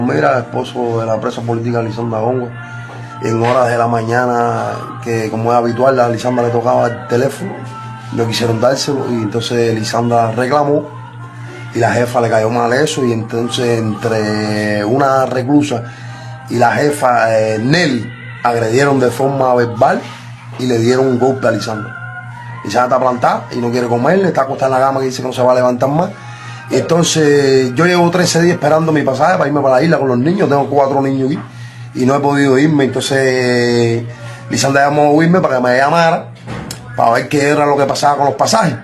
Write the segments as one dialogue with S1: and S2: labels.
S1: Mira, esposo de la presa política Lisandra Gongo, en horas de la mañana, que como es habitual, a Lisandra le tocaba el teléfono, no quisieron dárselo y entonces Lisandra reclamó y la jefa le cayó mal eso y entonces entre una reclusa y la jefa Nelly agredieron de forma verbal y le dieron un golpe a Lisandra. Lisandra está plantada y no quiere comer, está acostada en la cama que dice que no se va a levantar más. Y entonces yo llevo 13 días esperando mi pasaje para irme para la isla con los niños, tengo 4 niños aquí y no he podido irme. Entonces Lisandra llamó a irme para que me llamara para ver qué era lo que pasaba con los pasajes.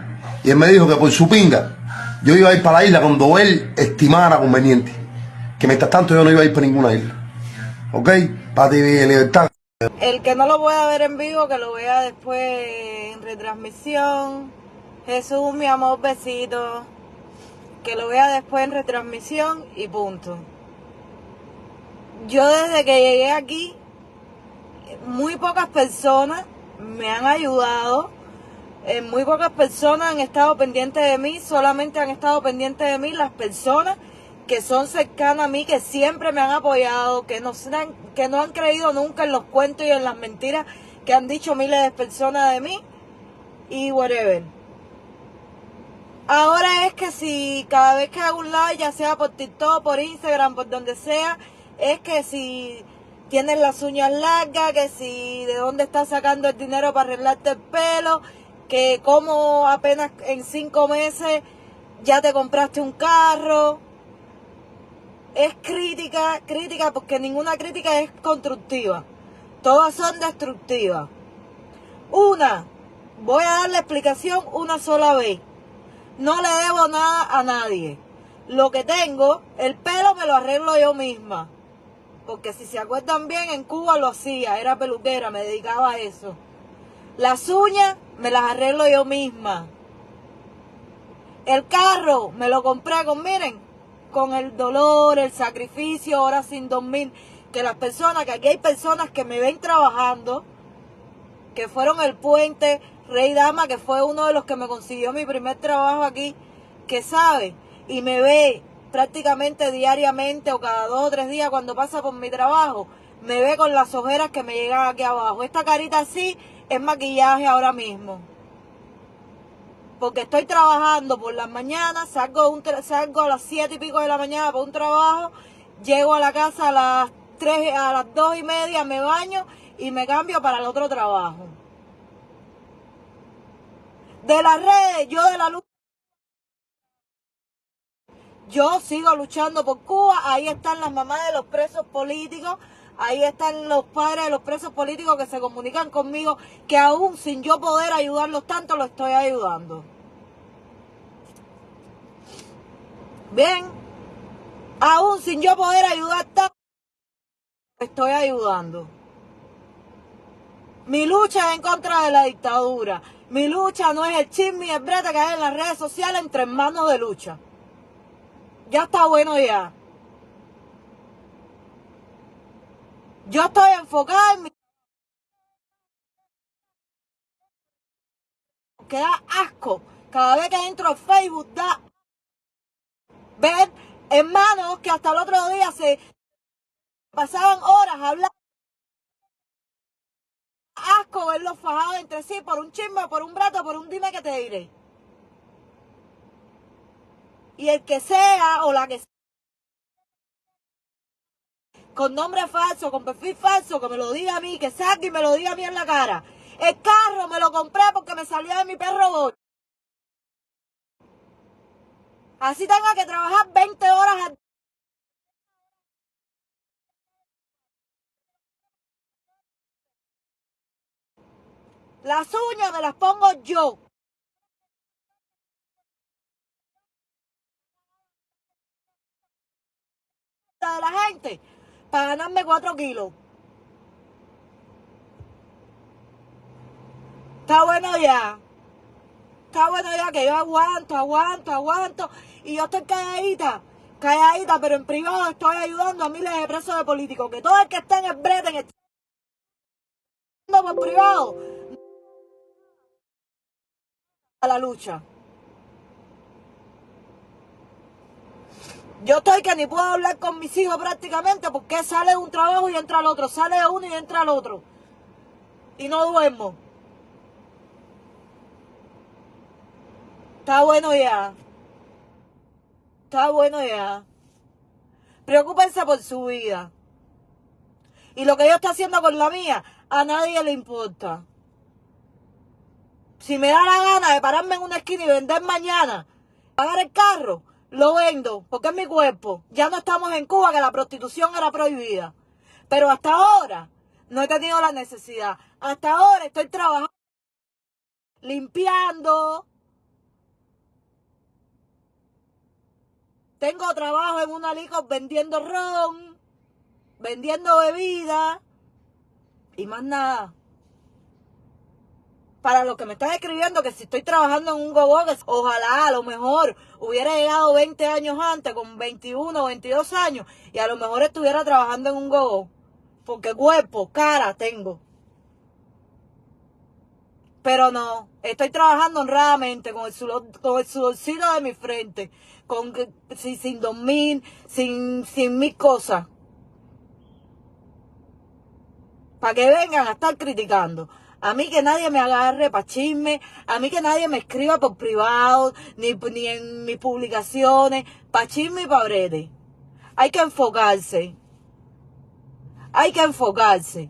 S1: Y él me dijo que por su pinga yo iba a ir para la isla cuando él estimara conveniente, que mientras tanto yo no iba a ir para ninguna isla. ¿Ok? Para ti en libertad.
S2: El que no lo pueda ver en vivo, que lo vea después en retransmisión. Jesús, mi amor, besito. Que lo vea después en retransmisión y punto. Yo desde que llegué aquí, muy pocas personas me han ayudado. Muy pocas personas han estado pendientes de mí. Solamente han estado pendientes de mí las personas que son cercanas a mí, que siempre me han apoyado, que no han creído nunca en los cuentos y en las mentiras que han dicho miles de personas de mí y whatever. Ahora es que si cada vez que hago un live, ya sea por TikTok, por Instagram, por donde sea, es que si tienes las uñas largas, que si de dónde estás sacando el dinero para arreglarte el pelo, que como apenas en 5 meses ya te compraste un carro. Es crítica porque ninguna crítica es constructiva. Todas son destructivas. Voy a dar la explicación una sola vez. No le debo nada a nadie. Lo que tengo, el pelo me lo arreglo yo misma. Porque si se acuerdan bien, en Cuba lo hacía, era peluquera, me dedicaba a eso. Las uñas me las arreglo yo misma. El carro me lo compré con el dolor, el sacrificio, horas sin dormir, que aquí hay personas que me ven trabajando, que fueron el puente, Rey Dama, que fue uno de los que me consiguió mi primer trabajo aquí, que sabe, y me ve prácticamente diariamente o cada 2 o 3 días cuando pasa por mi trabajo, me ve con las ojeras que me llegan aquí abajo. Esta carita así es maquillaje ahora mismo. Porque estoy trabajando por las mañanas, salgo a las 7 y pico de la mañana para un trabajo, llego a la casa a las 2:30, me baño y me cambio para el otro trabajo. De las redes, yo sigo luchando por Cuba. Ahí están las mamás de los presos políticos, ahí están los padres de los presos políticos que se comunican conmigo, que aún sin yo poder ayudarlos tanto, los estoy ayudando. Bien, aún sin yo poder ayudar tanto, estoy ayudando. Mi lucha es en contra de la dictadura. Mi lucha no es el chisme y el brete que hay en las redes sociales entre hermanos de lucha. Ya está bueno ya. Yo estoy enfocada en mi... Que da asco. Cada vez que entro al Facebook da... Ver hermanos que hasta el otro día se pasaban horas hablando. Asco verlos fajados entre sí por un chisme, por un brato, por un dime que te diré. Y el que sea o la que sea, con nombre falso, con perfil falso, que me lo diga a mí, que salga y me lo diga a mí en la cara. El carro me lo compré porque me salió de mi perro boy. Así tenga que trabajar 20 horas al día. Las uñas me las pongo yo. De la gente para ganarme 4 kilos. Está bueno ya. Está bueno ya que yo aguanto. Y yo estoy calladita, pero en privado estoy ayudando a miles de presos de políticos. Que todo el que esté en el brete, en el por privado, a la lucha. Yo estoy que ni puedo hablar con mis hijos prácticamente porque sale de un trabajo y entra al otro, sale de uno y entra al otro. Y no duermo. Está bueno ya. Está bueno ya. Preocúpense por su vida. Y lo que yo estoy haciendo con la mía, a nadie le importa. Si me da la gana de pararme en una esquina y vender mañana, pagar el carro, lo vendo, porque es mi cuerpo. Ya no estamos en Cuba, que la prostitución era prohibida. Pero hasta ahora no he tenido la necesidad. Hasta ahora estoy trabajando, limpiando. Tengo trabajo en una licor vendiendo ron, vendiendo bebida y más nada. Para los que me están escribiendo que si estoy trabajando en un gogo, que ojalá a lo mejor hubiera llegado 20 años antes, con 21 o 22 años, y a lo mejor estuviera trabajando en un gogo. Porque cuerpo, cara tengo. Pero no, estoy trabajando honradamente con el sudorcito de mi frente, sin dormir, sin mis cosas. Para que vengan a estar criticando. A mí que nadie me agarre para chisme, a mí que nadie me escriba por privado, ni en mis publicaciones, para chisme y para brete. Hay que enfocarse. Hay que enfocarse.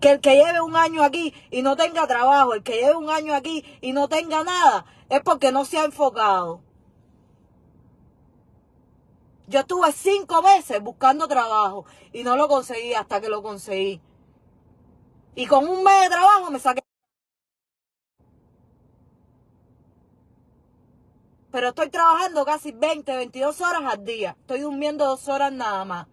S2: Que el que lleve un año aquí y no tenga trabajo, el que lleve un año aquí y no tenga nada, es porque no se ha enfocado. Yo estuve 5 meses buscando trabajo y no lo conseguí hasta que lo conseguí. Y con un mes de trabajo me saqué. Pero estoy trabajando casi 20, 22 horas al día. Estoy durmiendo 2 horas nada más.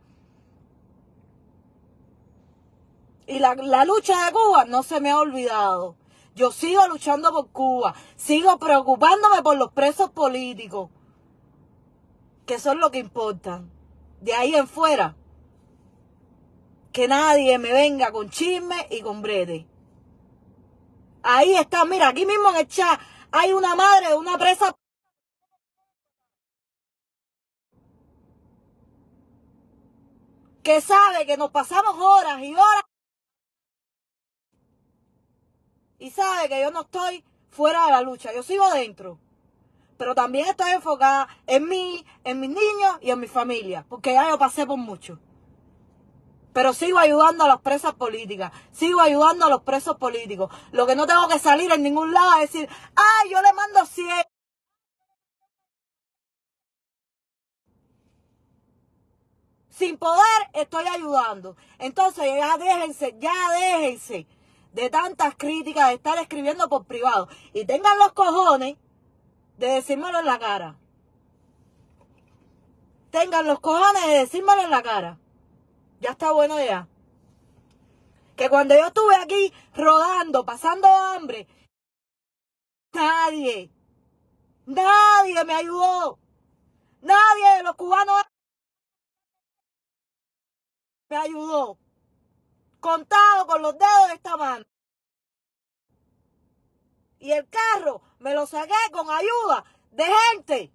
S2: Y la lucha de Cuba no se me ha olvidado. Yo sigo luchando por Cuba. Sigo preocupándome por los presos políticos. Que son lo que importan. De ahí en fuera, que nadie me venga con chisme y con brete. Ahí está, mira, aquí mismo en el chat hay una madre de una presa que sabe que nos pasamos horas y horas y sabe que yo no estoy fuera de la lucha, yo sigo dentro. Pero también estoy enfocada en mí, en mis niños y en mi familia, porque ya yo pasé por mucho. Pero sigo ayudando a las presas políticas, sigo ayudando a los presos políticos. Lo que no tengo que salir en ningún lado es decir, ¡ay, yo le mando 100! Sin poder estoy ayudando. Entonces ya déjense de tantas críticas, de estar escribiendo por privado. Y tengan los cojones de decírmelo en la cara. Tengan los cojones de decírmelo en la cara. Ya está bueno ya. Que cuando yo estuve aquí rodando, pasando hambre, nadie me ayudó. Nadie de los cubanos me ayudó. Contado con los dedos de esta mano. Y el carro me lo saqué con ayuda de gente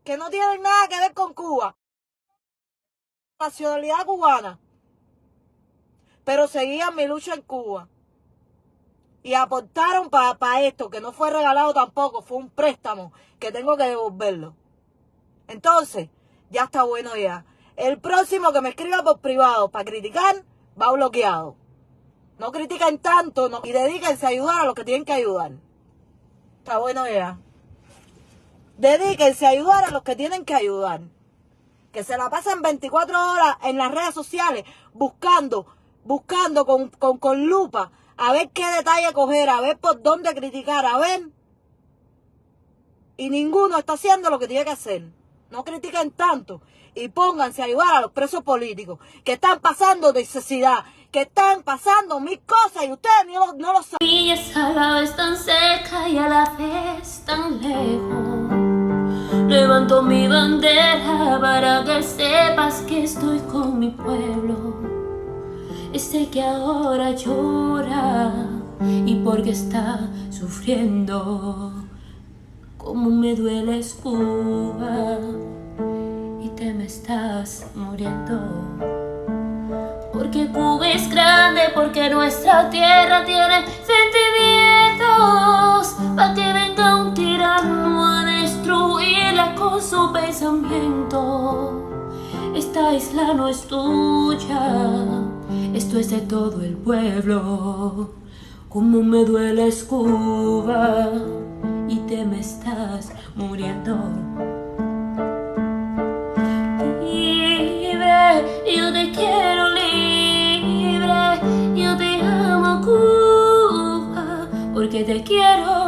S2: que no tienen nada que ver con Cuba. Nacionalidad cubana. Pero seguían mi lucha en Cuba. Y aportaron para esto, que no fue regalado tampoco, fue un préstamo, que tengo que devolverlo. Entonces, ya está bueno ya. El próximo que me escriba por privado para criticar, va bloqueado. No critiquen tanto y dedíquense a ayudar a los que tienen que ayudar. Está bueno ya. Dedíquense a ayudar a los que tienen que ayudar. Que se la pasen 24 horas en las redes sociales buscando con lupa a ver qué detalle coger, a ver por dónde criticar, a ver. Y ninguno está haciendo lo que tiene que hacer. No critiquen tanto y pónganse a ayudar a los presos políticos que están pasando necesidad, que están pasando mil cosas y ustedes no lo saben.
S3: Y a la vez tan cerca y a la vez tan lejos. Levanto mi bandera para que sepas que estoy con mi pueblo. Este que ahora llora y porque está sufriendo. Como me dueles, Cuba, y te me estás muriendo. Porque Cuba es grande, porque nuestra tierra tiene sentimientos. Pa' que venga un tirano a destruirla con su pensamiento. Esta isla no es tuya, esto es de todo el pueblo. Como me dueles, Cuba, y te me estás muriendo. Libre, yo te quiero libre, yo te amo, Cuba, porque te quiero